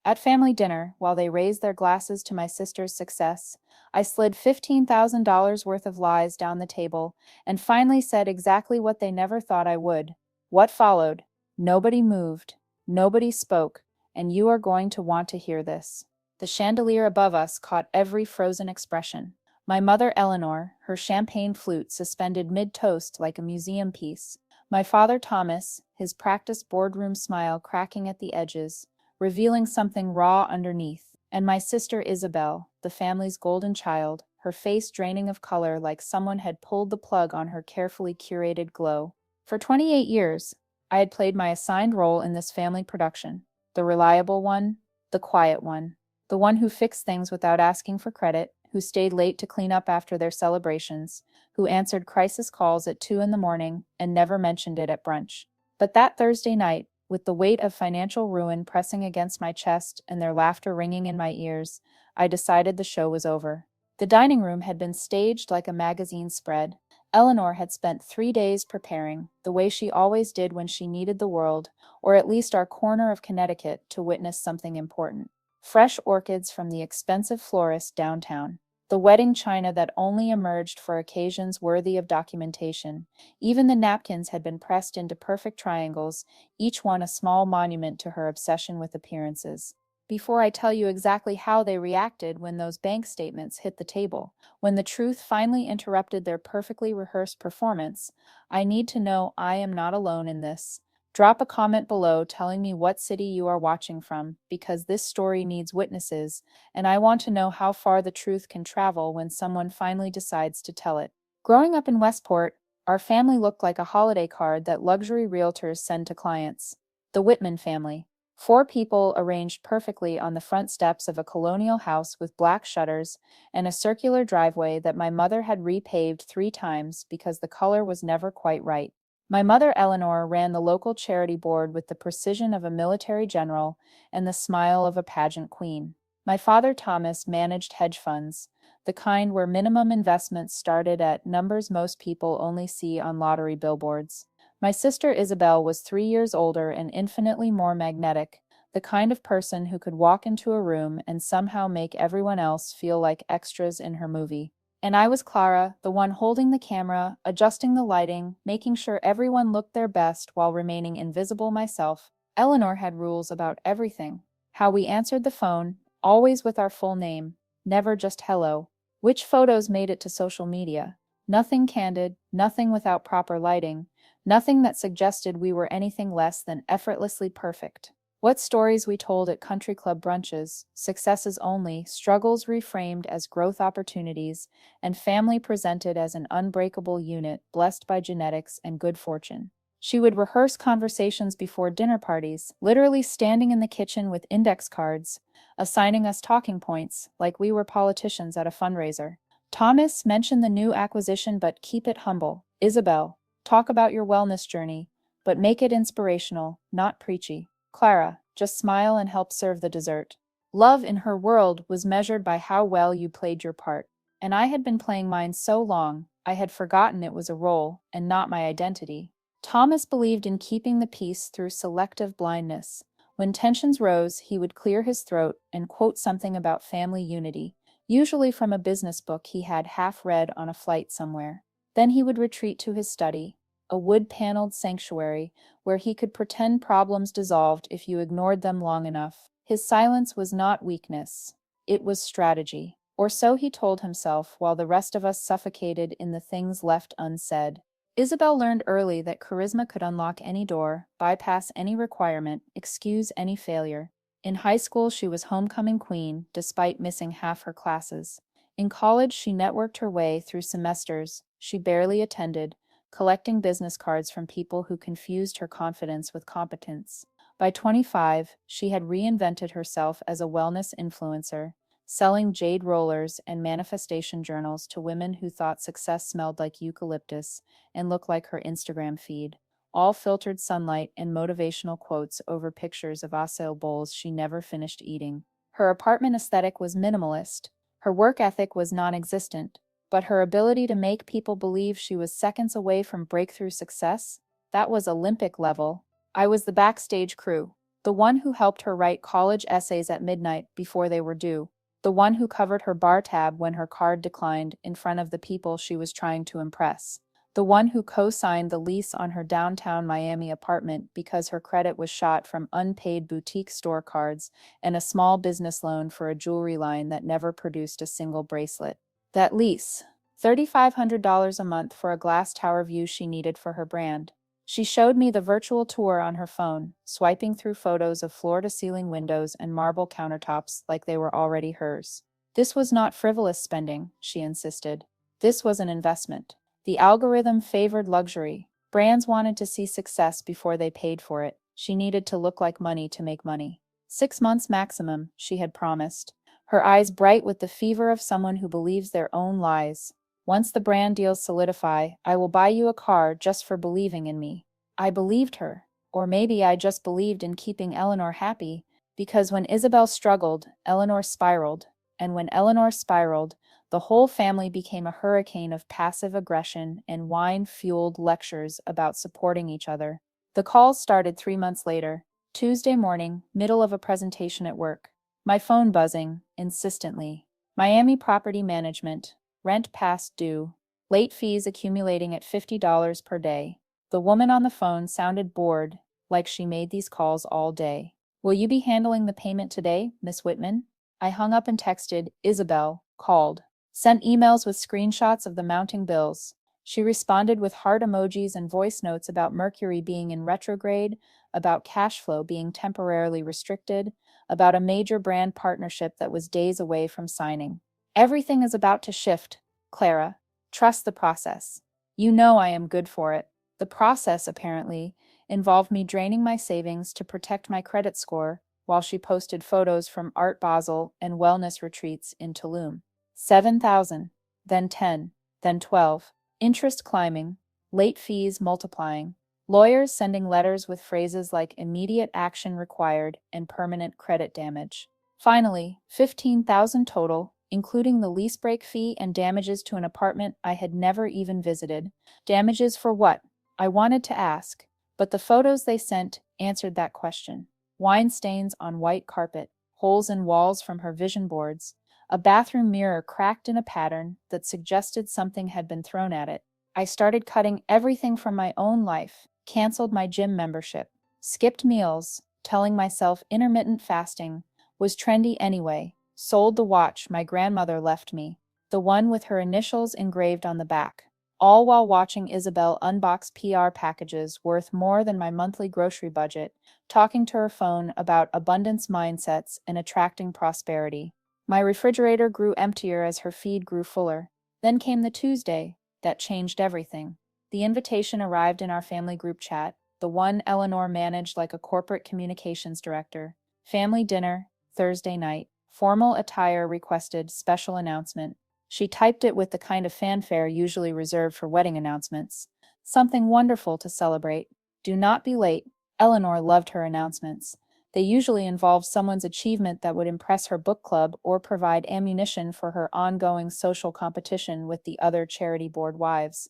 At family dinner, while they raised their glasses to my sister's success, I slid $15,000 worth of lies down the table and finally said exactly what they never thought I would. What followed? Nobody moved, nobody spoke, and you are going to want to hear this. The chandelier above us caught every frozen expression. My mother Eleanor, her champagne flute suspended mid-toast like a museum piece. My father Thomas, his practiced boardroom smile cracking at the edges, revealing something raw underneath, and my sister Isabel, the family's golden child, her face draining of color like someone had pulled the plug on her carefully curated glow. For 28 years, I had played my assigned role in this family production, the reliable one, the quiet one, the one who fixed things without asking for credit, who stayed late to clean up after their celebrations, who answered crisis calls at 2 in the morning and never mentioned it at brunch. But that Thursday night, with the weight of financial ruin pressing against my chest and their laughter ringing in my ears, I decided the show was over. The dining room had been staged like a magazine spread. Eleanor had spent 3 days preparing, the way she always did when she needed the world, or at least our corner of Connecticut, to witness something important. Fresh orchids from the expensive florist downtown. The wedding china that only emerged for occasions worthy of documentation. Even the napkins had been pressed into perfect triangles, each one a small monument to her obsession with appearances. Before I tell you exactly how they reacted when those bank statements hit the table, when the truth finally interrupted their perfectly rehearsed performance, I need to know I am not alone in this. Drop a comment below telling me what city you are watching from, because this story needs witnesses, and I want to know how far the truth can travel when someone finally decides to tell it. Growing up in Westport, our family looked like a holiday card that luxury realtors send to clients. The Whitman family. 4 people arranged perfectly on the front steps of a colonial house with black shutters and a circular driveway that my mother had repaved 3 times because the color was never quite right. My mother Eleanor ran the local charity board with the precision of a military general and the smile of a pageant queen. My father Thomas managed hedge funds, the kind where minimum investments started at numbers most people only see on lottery billboards. My sister Isabel was 3 years older and infinitely more magnetic, the kind of person who could walk into a room and somehow make everyone else feel like extras in her movie. And I was Clara, the one holding the camera, adjusting the lighting, making sure everyone looked their best while remaining invisible myself. Eleanor had rules about everything. How we answered the phone, always with our full name, never just hello. Which photos made it to social media. Nothing candid, nothing without proper lighting, nothing that suggested we were anything less than effortlessly perfect. What stories we told at country club brunches, successes only, struggles reframed as growth opportunities, and family presented as an unbreakable unit blessed by genetics and good fortune. She would rehearse conversations before dinner parties, literally standing in the kitchen with index cards, assigning us talking points like we were politicians at a fundraiser. Thomas, mention the new acquisition but keep it humble. Isabel, talk about your wellness journey, but make it inspirational, not preachy. Clara, just smile and help serve the dessert. Love in her world was measured by how well you played your part. And I had been playing mine so long, I had forgotten it was a role and not my identity. Thomas believed in keeping the peace through selective blindness. When tensions rose, he would clear his throat and quote something about family unity, usually from a business book he had half read on a flight somewhere. Then he would retreat to his study, a wood-paneled sanctuary where he could pretend problems dissolved if you ignored them long enough. His silence was not weakness. It was strategy. Or so he told himself, while the rest of us suffocated in the things left unsaid. Isabel learned early that charisma could unlock any door, bypass any requirement, excuse any failure. In high school, she was homecoming queen, despite missing half her classes. In college, she networked her way through semesters she barely attended, collecting business cards from people who confused her confidence with competence. By 25, she had reinvented herself as a wellness influencer, selling jade rollers and manifestation journals to women who thought success smelled like eucalyptus and looked like her Instagram feed, all filtered sunlight and motivational quotes over pictures of acai bowls she never finished eating. Her apartment aesthetic was minimalist. Her work ethic was non-existent, but her ability to make people believe she was seconds away from breakthrough success, that was Olympic level. I was the backstage crew, The one who helped her write college essays at midnight before they were due. The one who covered her bar tab when her card declined in front of the people she was trying to impress. The one who co-signed the lease on her downtown Miami apartment because her credit was shot from unpaid boutique store cards and a small business loan for a jewelry line that never produced a single bracelet. That lease, $3,500 a month for a glass tower view she needed for her brand. She showed me the virtual tour on her phone, swiping through photos of floor-to-ceiling windows and marble countertops like they were already hers. This was not frivolous spending, she insisted. This was an investment. The algorithm favored luxury. Brands wanted to see success before they paid for it. She needed to look like money to make money. 6 months maximum, she had promised, her eyes bright with the fever of someone who believes their own lies. Once the brand deals solidify, I will buy you a car just for believing in me. I believed her. Or maybe I just believed in keeping Eleanor happy, because when Isabel struggled, Eleanor spiraled, and when Eleanor spiraled, the whole family became a hurricane of passive aggression and wine-fueled lectures about supporting each other. The calls started 3 months later, Tuesday morning, middle of a presentation at work. My phone buzzing, insistently. Miami Property Management. Rent past due. Late fees accumulating at $50 per day. The woman on the phone sounded bored, like she made these calls all day. Will you be handling the payment today, Miss Whitman? I hung up and texted, Isabel, called. Sent emails with screenshots of the mounting bills. She responded with heart emojis and voice notes about Mercury being in retrograde, about cash flow being temporarily restricted, about a major brand partnership that was days away from signing. Everything is about to shift, Clara. Trust the process. You know I am good for it. The process, apparently, involved me draining my savings to protect my credit score while she posted photos from Art Basel and wellness retreats in Tulum. 7,000, then 10, then 12. Interest climbing, late fees multiplying. Lawyers sending letters with phrases like immediate action required and permanent credit damage. Finally, 15,000 total, including the lease break fee and damages to an apartment I had never even visited. Damages for what? I wanted to ask, but the photos they sent answered that question. Wine stains on white carpet, holes in walls from her vision boards, a bathroom mirror cracked in a pattern that suggested something had been thrown at it. I started cutting everything from my own life, canceled my gym membership, skipped meals, telling myself intermittent fasting was trendy anyway, sold the watch my grandmother left me, the one with her initials engraved on the back, all while watching Isabel unbox PR packages worth more than my monthly grocery budget, talking to her phone about abundance mindsets and attracting prosperity. My refrigerator grew emptier as her feed grew fuller. Then came the Tuesday that changed everything. The invitation arrived in our family group chat, the one Eleanor managed like a corporate communications director. Family dinner, Thursday night. Formal attire requested, special announcement. She typed it with the kind of fanfare usually reserved for wedding announcements. Something wonderful to celebrate. Do not be late. Eleanor loved her announcements. They usually involved someone's achievement that would impress her book club or provide ammunition for her ongoing social competition with the other charity board wives.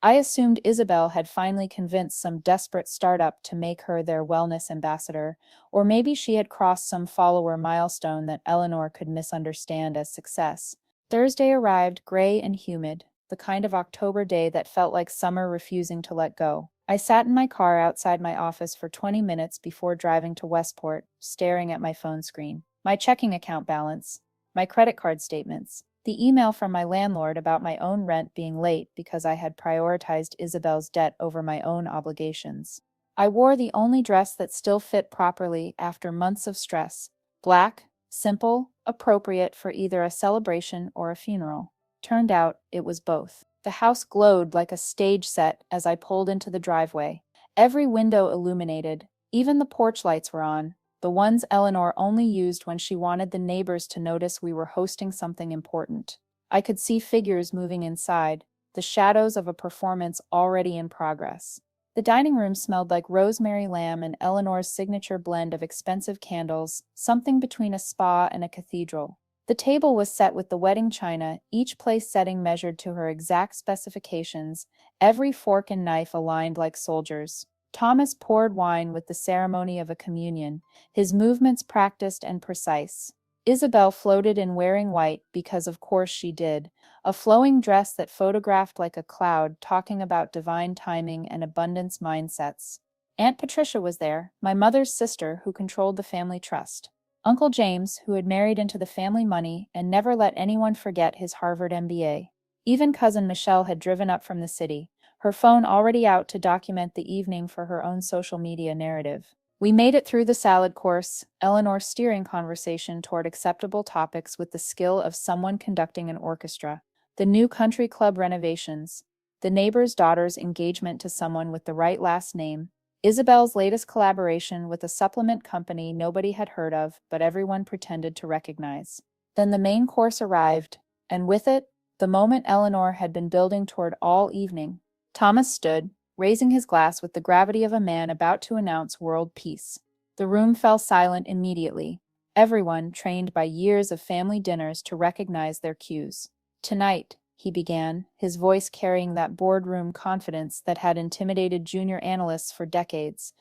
I assumed Isabel had finally convinced some desperate startup to make her their wellness ambassador, or maybe she had crossed some follower milestone that Eleanor could misunderstand as success. Thursday arrived, gray and humid, the kind of October day that felt like summer refusing to let go. I sat in my car outside my office for 20 minutes before driving to Westport, staring at my phone screen. My checking account balance, my credit card statements, the email from my landlord about my own rent being late because I had prioritized Isabel's debt over my own obligations. I wore the only dress that still fit properly after months of stress. Black, simple, appropriate for either a celebration or a funeral. Turned out it was both. The house glowed like a stage set as I pulled into the driveway. Every window illuminated, even the porch lights were on, the ones Eleanor only used when she wanted the neighbors to notice we were hosting something important. I could see figures moving inside, the shadows of a performance already in progress. The dining room smelled like rosemary lamb and Eleanor's signature blend of expensive candles, something between a spa and a cathedral. The table was set with the wedding china, each place setting measured to her exact specifications, every fork and knife aligned like soldiers. Thomas poured wine with the ceremony of a communion, his movements practiced and precise. Isabel floated in wearing white because of course she did, a flowing dress that photographed like a cloud talking about divine timing and abundance mindsets. Aunt Patricia was there, my mother's sister who controlled the family trust. Uncle James, who had married into the family money and never let anyone forget his Harvard MBA. Even cousin Michelle had driven up from the city, her phone already out to document the evening for her own social media narrative. We made it through the salad course, Eleanor steering conversation toward acceptable topics with the skill of someone conducting an orchestra. The new country club renovations, the neighbor's daughter's engagement to someone with the right last name, Isabel's latest collaboration with a supplement company nobody had heard of, but everyone pretended to recognize. Then the main course arrived, and with it, the moment Eleanor had been building toward all evening. Thomas stood, raising his glass with the gravity of a man about to announce world peace. The room fell silent immediately, everyone trained by years of family dinners to recognize their cues. Tonight, he began, his voice carrying that boardroom confidence that had intimidated junior analysts for decades.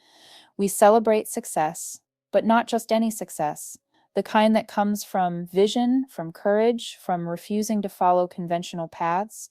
We celebrate success, but not just any success, the kind that comes from vision, from courage, from refusing to follow conventional paths.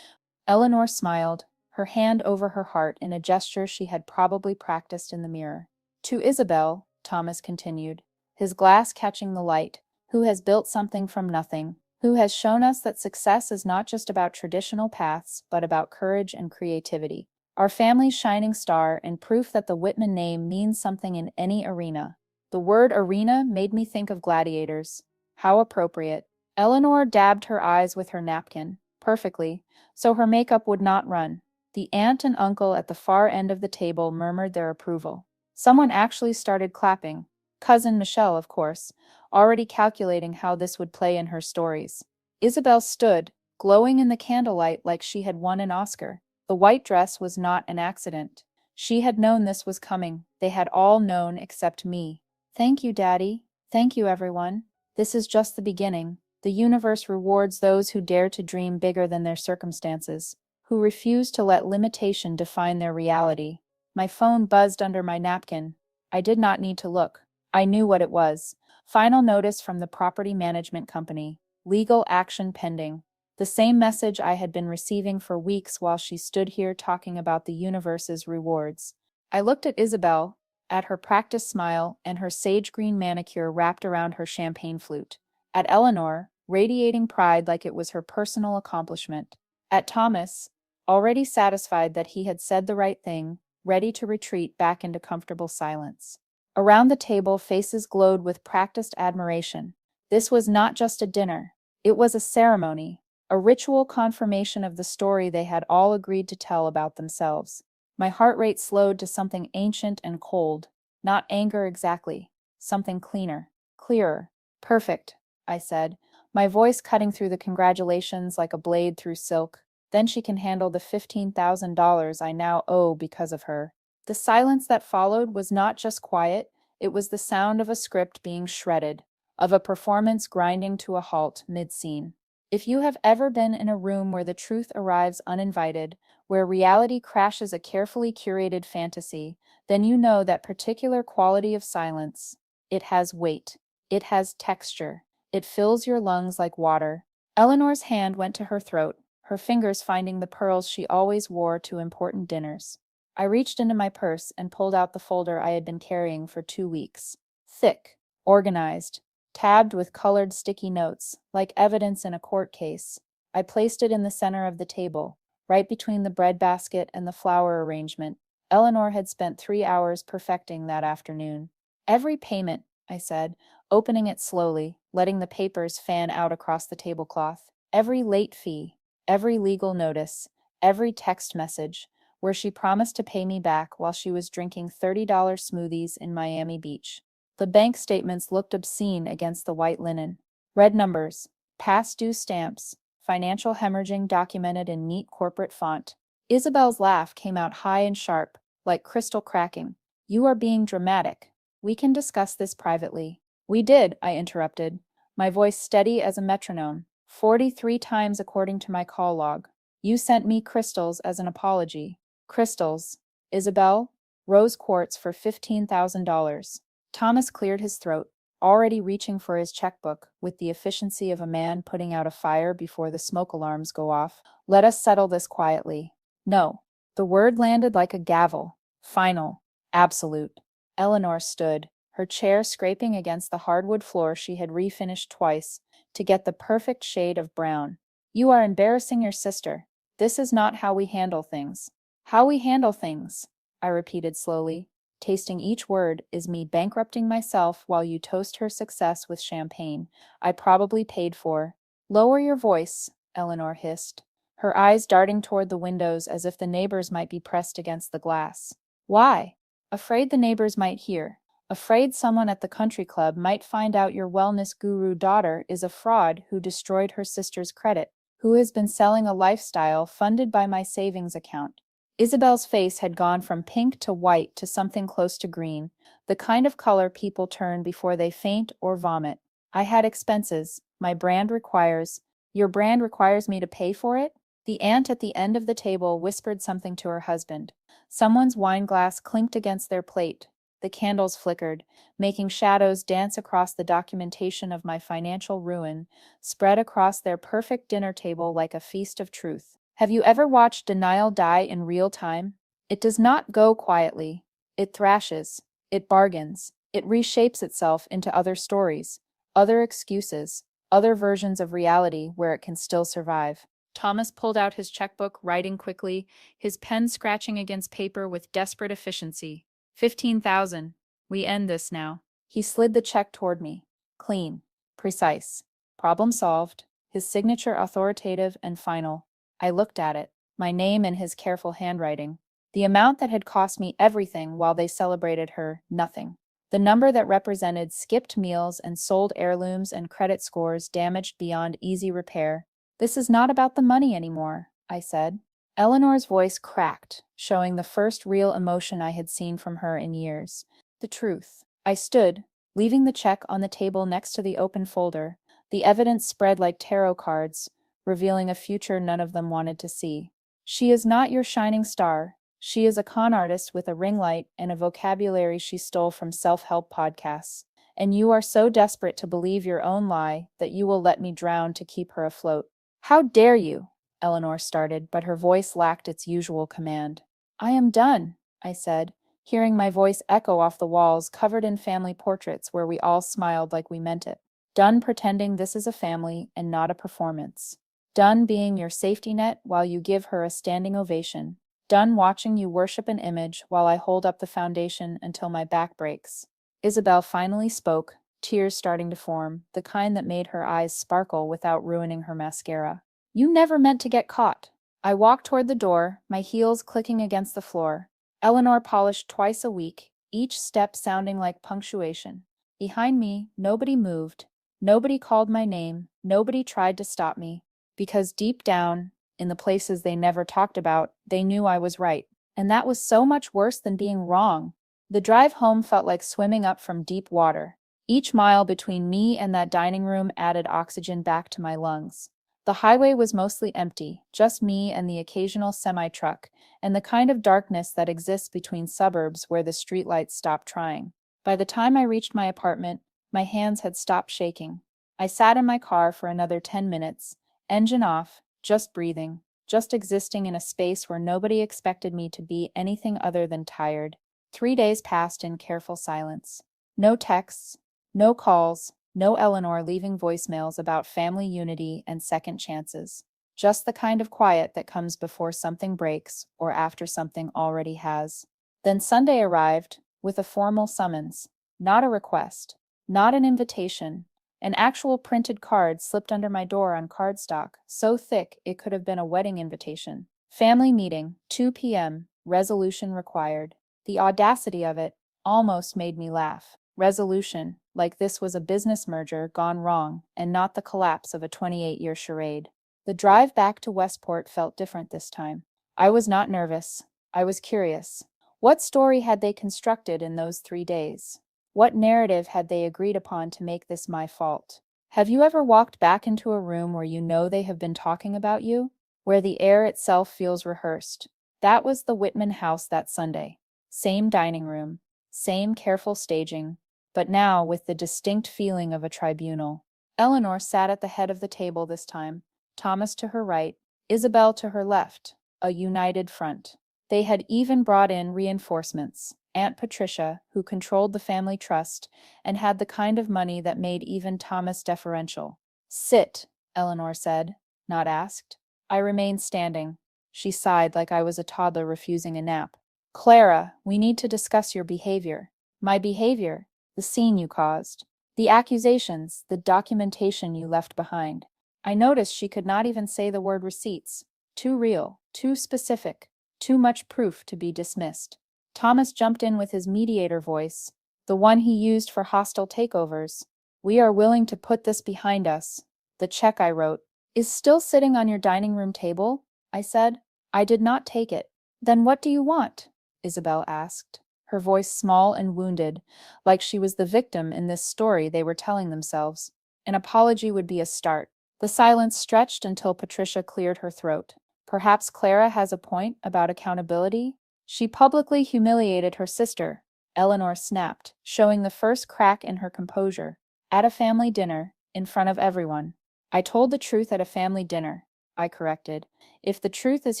Eleanor smiled, her hand over her heart in a gesture she had probably practiced in the mirror. To Isabel, Thomas continued, his glass catching the light, who has built something from nothing, who has shown us that success is not just about traditional paths, but about courage and creativity. Our family's shining star and proof that the Whitman name means something in any arena. The word arena made me think of gladiators. How appropriate. Eleanor dabbed her eyes with her napkin, perfectly, so her makeup would not run. The aunt and uncle at the far end of the table murmured their approval. Someone actually started clapping. Cousin Michelle, of course, already calculating how this would play in her stories. Isabel stood, glowing in the candlelight like she had won an Oscar. The white dress was not an accident. She had known this was coming. They had all known except me. Thank you, Daddy. Thank you, everyone. This is just the beginning. The universe rewards those who dare to dream bigger than their circumstances, who refuse to let limitation define their reality. My phone buzzed under my napkin. I did not need to look. I knew what it was. Final notice from the property management company. Legal action pending. The same message I had been receiving for weeks while she stood here talking about the universe's rewards. I looked at Isabel, at her practiced smile and her sage green manicure wrapped around her champagne flute. At Eleanor, radiating pride like it was her personal accomplishment. At Thomas, already satisfied that he had said the right thing, ready to retreat back into comfortable silence. Around the table, faces glowed with practiced admiration. This was not just a dinner. It was a ceremony, a ritual confirmation of the story they had all agreed to tell about themselves. My heart rate slowed to something ancient and cold, not anger exactly, something cleaner, clearer. Perfect, I said, my voice cutting through the congratulations like a blade through silk. Then she can handle the $15,000 I now owe because of her. The silence that followed was not just quiet, it was the sound of a script being shredded, of a performance grinding to a halt mid-scene. If you have ever been in a room where the truth arrives uninvited, where reality crashes a carefully curated fantasy, then you know that particular quality of silence. It has weight. It has texture. It fills your lungs like water. Eleanor's hand went to her throat, her fingers finding the pearls she always wore to important dinners. I reached into my purse and pulled out the folder I had been carrying for 2 weeks. Thick, organized, tabbed with colored sticky notes, like evidence in a court case. I placed it in the center of the table, right between the breadbasket and the flower arrangement. Eleanor had spent 3 hours perfecting that afternoon. Every payment, I said, opening it slowly, letting the papers fan out across the tablecloth. Every late fee, every legal notice, every text message, where she promised to pay me back while she was drinking $30 smoothies in Miami Beach. The bank statements looked obscene against the white linen. Red numbers, past due stamps, financial hemorrhaging documented in neat corporate font. Isabel's laugh came out high and sharp, like crystal cracking. You are being dramatic. We can discuss this privately. We did, I interrupted, my voice steady as a metronome, 43 times according to my call log. You sent me crystals as an apology. Crystals. Isabel? Rose quartz for $15,000. Thomas cleared his throat, already reaching for his checkbook with the efficiency of a man putting out a fire before the smoke alarms go off. Let us settle this quietly. No. The word landed like a gavel. Final. Absolute. Eleanor stood, her chair scraping against the hardwood floor she had refinished twice to get the perfect shade of brown. You are embarrassing your sister. This is not how we handle things. How we handle things, I repeated slowly. Tasting each word is me bankrupting myself while you toast her success with champagne I probably paid for. Lower your voice, Eleanor hissed, her eyes darting toward the windows as if the neighbors might be pressed against the glass. Why? Afraid the neighbors might hear. Afraid someone at the country club might find out your wellness guru daughter is a fraud who destroyed her sister's credit, who has been selling a lifestyle funded by my savings account. Isabel's face had gone from pink to white to something close to green, the kind of color people turn before they faint or vomit. I had expenses. My brand requires. Your brand requires me to pay for it? The aunt at the end of the table whispered something to her husband. Someone's wineglass clinked against their plate. The candles flickered, making shadows dance across the documentation of my financial ruin, spread across their perfect dinner table like a feast of truth. Have you ever watched denial die in real time? It does not go quietly. It thrashes. It bargains. It reshapes itself into other stories, other excuses, other versions of reality where it can still survive. Thomas pulled out his checkbook, writing quickly, his pen scratching against paper with desperate efficiency. 15,000. We end this now. He slid the check toward me. Clean. Precise. Problem solved. His signature authoritative and final. I looked at it, my name in his careful handwriting. The amount that had cost me everything while they celebrated her, nothing. The number that represented skipped meals and sold heirlooms and credit scores damaged beyond easy repair. This is not about the money anymore, I said. Eleanor's voice cracked, showing the first real emotion I had seen from her in years. The truth. I stood, leaving the check on the table next to the open folder, the evidence spread like tarot cards, revealing a future none of them wanted to see. She is not your shining star. She is a con artist with a ring light and a vocabulary she stole from self-help podcasts. And you are so desperate to believe your own lie that you will let me drown to keep her afloat. How dare you? Eleanor started, but her voice lacked its usual command. I am done, I said, hearing my voice echo off the walls covered in family portraits where we all smiled like we meant it. Done pretending this is a family and not a performance. Done being your safety net while you give her a standing ovation. Done watching you worship an image while I hold up the foundation until my back breaks. Isabel finally spoke, tears starting to form, the kind that made her eyes sparkle without ruining her mascara. You never meant to get caught. I walked toward the door, my heels clicking against the floor. Eleanor polished twice a week, each step sounding like punctuation. Behind me, nobody moved. Nobody called my name. Nobody tried to stop me. Because deep down, in the places they never talked about, they knew I was right. And that was so much worse than being wrong. The drive home felt like swimming up from deep water. Each mile between me and that dining room added oxygen back to my lungs. The highway was mostly empty, just me and the occasional semi-truck, and the kind of darkness that exists between suburbs where the streetlights stop trying. By the time I reached my apartment, my hands had stopped shaking. I sat in my car for another 10 minutes, engine off, just breathing, just existing in a space where nobody expected me to be anything other than tired. 3 days passed in careful silence. No texts, no calls, no Eleanor leaving voicemails about family unity and second chances. Just the kind of quiet that comes before something breaks or after something already has. Then Sunday arrived, with a formal summons. Not a request, not an invitation. An actual printed card slipped under my door on cardstock, so thick it could have been a wedding invitation. Family meeting, 2 p.m., resolution required. The audacity of it almost made me laugh. Resolution, like this was a business merger gone wrong and not the collapse of a 28-year charade. The drive back to Westport felt different this time. I was not nervous. I was curious. What story had they constructed in those 3 days? What narrative had they agreed upon to make this my fault? Have you ever walked back into a room where you know they have been talking about you? Where the air itself feels rehearsed? That was the Whitman house that Sunday. Same dining room, same careful staging, but now with the distinct feeling of a tribunal. Eleanor sat at the head of the table this time, Thomas to her right, Isabel to her left, a united front. They had even brought in reinforcements. Aunt Patricia, who controlled the family trust and had the kind of money that made even Thomas deferential. Sit, Eleanor said, not asked. I remained standing. She sighed like I was a toddler refusing a nap. Clara, we need to discuss your behavior. My behavior, the scene you caused, the accusations, the documentation you left behind. I noticed she could not even say the word receipts. Too real, too specific, too much proof to be dismissed. Thomas jumped in with his mediator voice, the one he used for hostile takeovers. We are willing to put this behind us. The check I wrote is still sitting on your dining room table, I said. I did not take it. Then what do you want? Isabel asked, her voice small and wounded, like she was the victim in this story they were telling themselves. An apology would be a start. The silence stretched until Patricia cleared her throat. Perhaps Clara has a point about accountability? She publicly humiliated her sister, Eleanor snapped, showing the first crack in her composure. At a family dinner, in front of everyone. I told the truth at a family dinner, I corrected. If the truth is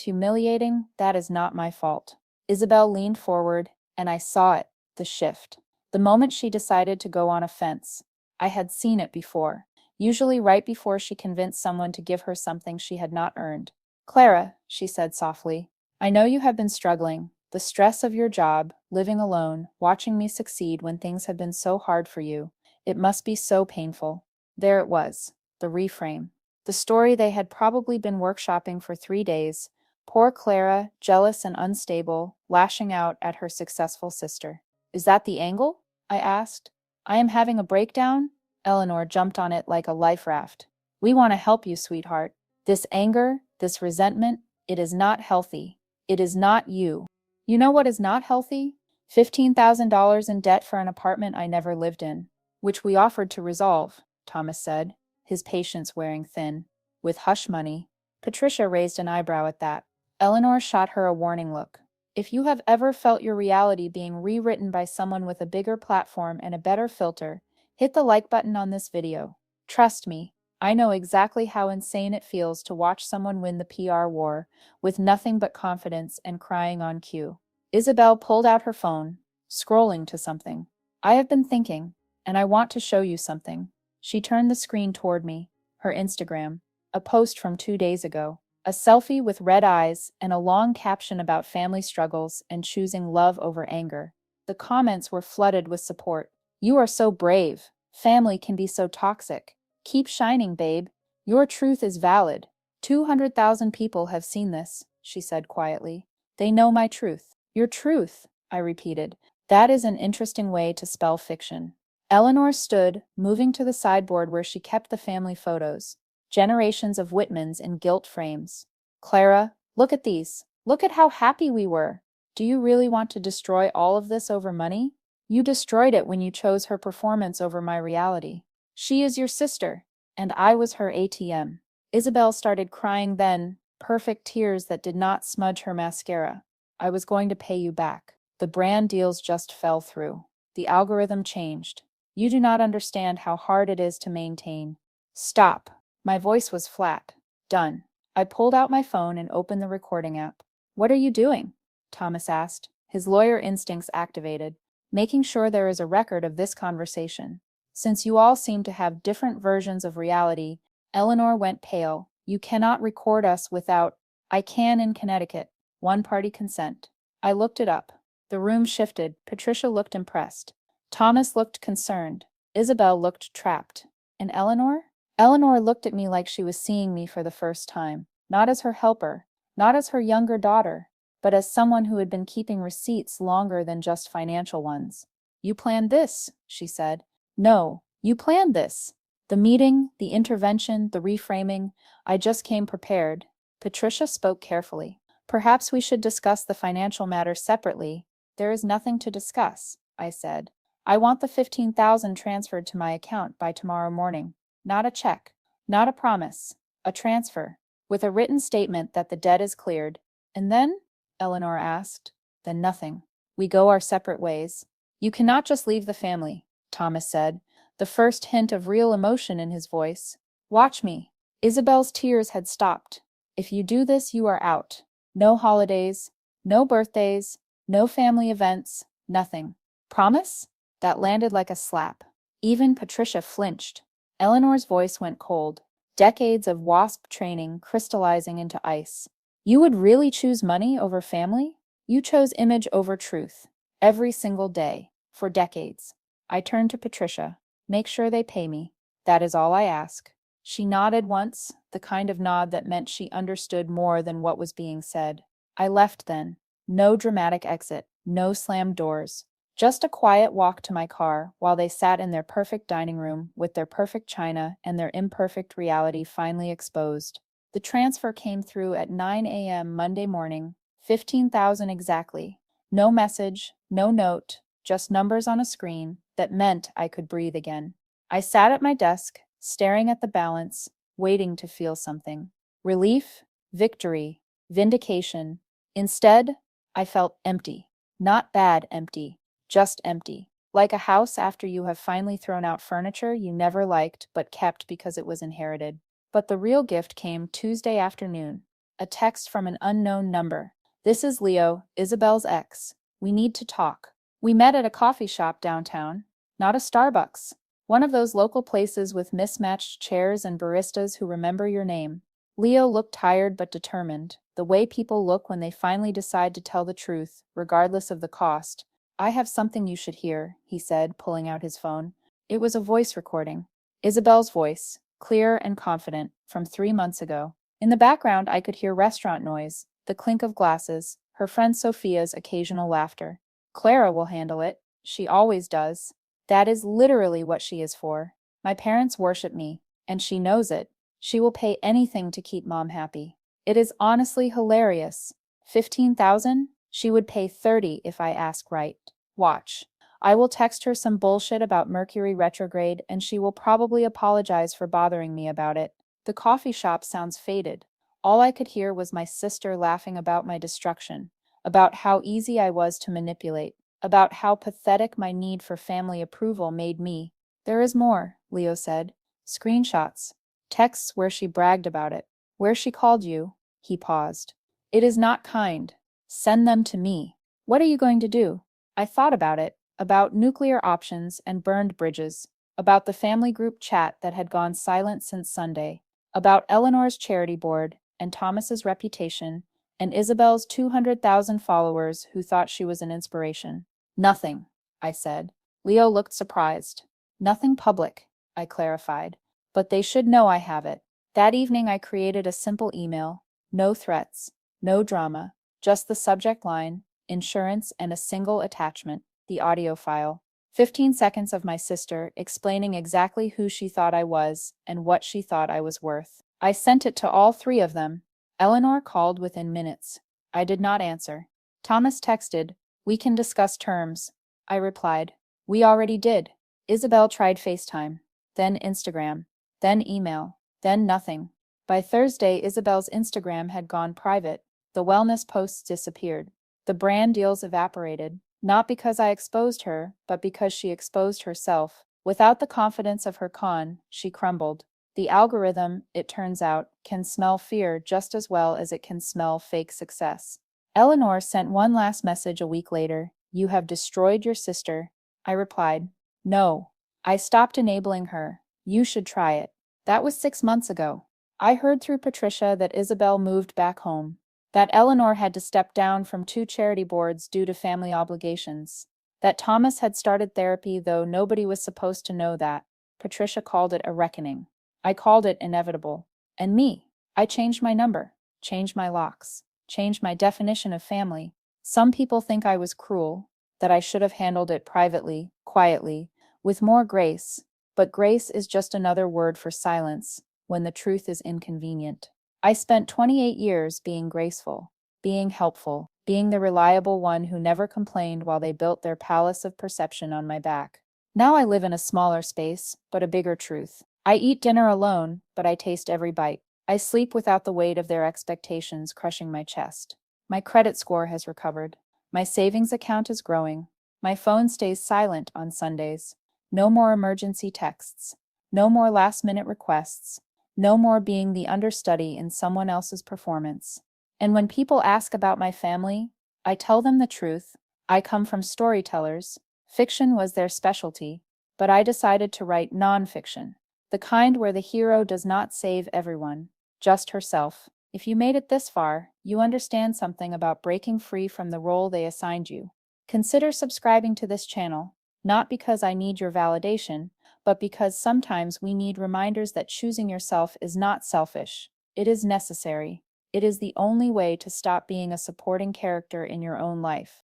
humiliating, that is not my fault. Isabel leaned forward, and I saw it, the shift. The moment she decided to go on offense. I had seen it before, usually right before she convinced someone to give her something she had not earned. Clara, she said softly, I know you have been struggling. The stress of your job, living alone, watching me succeed when things have been so hard for you. It must be so painful. There it was, the reframe. The story they had probably been workshopping for 3 days. Poor Clara, jealous and unstable, lashing out at her successful sister. Is that the angle? I asked. I am having a breakdown? Eleanor jumped on it like a life raft. We want to help you, sweetheart. This anger, this resentment, it is not healthy. It is not you. You know what is not healthy? $15,000 in debt for an apartment I never lived in, which we offered to resolve, Thomas said, his patience wearing thin. With hush money. Patricia raised an eyebrow at that. Eleanor shot her a warning look. If you have ever felt your reality being rewritten by someone with a bigger platform and a better filter, hit the like button on this video. Trust me, I know exactly how insane it feels to watch someone win the PR war, with nothing but confidence and crying on cue. Isabel pulled out her phone, scrolling to something. I have been thinking, and I want to show you something. She turned the screen toward me, her Instagram, a post from 2 days ago. A selfie with red eyes and a long caption about family struggles and choosing love over anger. The comments were flooded with support. You are so brave. Family can be so toxic. Keep shining, babe. Your truth is valid. 200,000 people have seen this, she said quietly. They know my truth. Your truth, I repeated. That is an interesting way to spell fiction. Eleanor stood, moving to the sideboard where she kept the family photos. Generations of Whitmans in gilt frames. Clara, look at these. Look at how happy we were. Do you really want to destroy all of this over money? You destroyed it when you chose her performance over my reality. She is your sister, and I was her ATM. Isabel started crying then, perfect tears that did not smudge her mascara. I was going to pay you back. The brand deals just fell through. The algorithm changed. You do not understand how hard it is to maintain. Stop. My voice was flat. Done. I pulled out my phone and opened the recording app. What are you doing? Thomas asked, his lawyer instincts activated, making sure there is a record of this conversation. Since you all seem to have different versions of reality, Eleanor went pale. You cannot record us without, I can in Connecticut, one-party consent. I looked it up. The room shifted. Patricia looked impressed. Thomas looked concerned. Isabel looked trapped. And Eleanor? Eleanor looked at me like she was seeing me for the first time, not as her helper, not as her younger daughter, but as someone who had been keeping receipts longer than just financial ones. You planned this, she said. No, you planned this. The meeting, the intervention, the reframing, I just came prepared. Patricia spoke carefully. Perhaps we should discuss the financial matter separately. There is nothing to discuss, I said. I want the 15,000 transferred to my account by tomorrow morning. Not a check, not a promise, a transfer, with a written statement that the debt is cleared. And then? Eleanor asked. Then nothing. We go our separate ways. You cannot just leave the family, Thomas said, the first hint of real emotion in his voice. Watch me. Isabel's tears had stopped. If you do this, you are out. No holidays, no birthdays, no family events, nothing. Promise? That landed like a slap. Even Patricia flinched. Eleanor's voice went cold. Decades of WASP training crystallizing into ice. You would really choose money over family? You chose image over truth. Every single day. For decades. I turned to Patricia. Make sure they pay me. That is all I ask. She nodded once, the kind of nod that meant she understood more than what was being said. I left then. No dramatic exit, no slammed doors. Just a quiet walk to my car while they sat in their perfect dining room with their perfect china and their imperfect reality finally exposed. The transfer came through at 9 a.m. Monday morning, 15,000 exactly. No message, no note, just numbers on a screen that meant I could breathe again. I sat at my desk, staring at the balance, waiting to feel something. Relief, victory, vindication. Instead, I felt empty. Not bad empty, just empty. Like a house after you have finally thrown out furniture you never liked but kept because it was inherited. But the real gift came Tuesday afternoon. A text from an unknown number. This is Leo, Isabel's ex. We need to talk. We met at a coffee shop downtown. Not a Starbucks. One of those local places with mismatched chairs and baristas who remember your name. Leo looked tired but determined, the way people look when they finally decide to tell the truth, regardless of the cost. I have something you should hear, he said, pulling out his phone. It was a voice recording. Isabel's voice, clear and confident, from 3 months ago. In the background, I could hear restaurant noise, the clink of glasses, her friend Sophia's occasional laughter. Clara will handle it. She always does. That is literally what she is for. My parents worship me, and she knows it. She will pay anything to keep Mom happy. It is honestly hilarious. 15,000? She would pay 30 if I ask right. Watch. I will text her some bullshit about Mercury retrograde and she will probably apologize for bothering me about it. The coffee shop sounds faded. All I could hear was my sister laughing about my destruction, about how easy I was to manipulate, about how pathetic my need for family approval made me. There is more, Leo said. Screenshots. Texts where she bragged about it. Where she called you. He paused. It is not kind. Send them to me. What are you going to do? I thought about it, about nuclear options and burned bridges, about the family group chat that had gone silent since Sunday, about Eleanor's charity board and Thomas's reputation, and Isabel's 200,000 followers who thought she was an inspiration. Nothing, I said. Leo looked surprised. Nothing public, I clarified. But they should know I have it. That evening I created a simple email. No threats, no drama, just the subject line, insurance, and a single attachment, the audio file. 15 seconds of my sister explaining exactly who she thought I was and what she thought I was worth. I sent it to all 3 of them. Eleanor called within minutes. I did not answer. Thomas texted, "We can discuss terms." I replied, "We already did." Isabel tried FaceTime, then Instagram, then email, then nothing. By Thursday, Isabel's Instagram had gone private. The wellness posts disappeared. The brand deals evaporated, not because I exposed her, but because she exposed herself. Without the confidence of her con, she crumbled. The algorithm, it turns out, can smell fear just as well as it can smell fake success. Eleanor sent one last message a week later. You have destroyed your sister. I replied, no. I stopped enabling her. You should try it. That was 6 months ago. I heard through Patricia that Isabel moved back home, that Eleanor had to step down from 2 charity boards due to family obligations, that Thomas had started therapy though nobody was supposed to know that. Patricia called it a reckoning. I called it inevitable. And me. I changed my number, changed my locks, changed my definition of family. Some people think I was cruel, that I should have handled it privately, quietly, with more grace, but grace is just another word for silence when the truth is inconvenient. I spent 28 years being graceful, being helpful, being the reliable one who never complained while they built their palace of perception on my back. Now I live in a smaller space, but a bigger truth. I eat dinner alone, but I taste every bite. I sleep without the weight of their expectations crushing my chest. My credit score has recovered. My savings account is growing. My phone stays silent on Sundays. No more emergency texts. No more last-minute requests. No more being the understudy in someone else's performance. And when people ask about my family, I tell them the truth. I come from storytellers. Fiction was their specialty, but I decided to write non-fiction, the kind where the hero does not save everyone, just herself. If you made it this far, you understand something about breaking free from the role they assigned you. Consider subscribing to this channel, not because I need your validation, but because sometimes we need reminders that choosing yourself is not selfish. It is necessary. It is the only way to stop being a supporting character in your own life.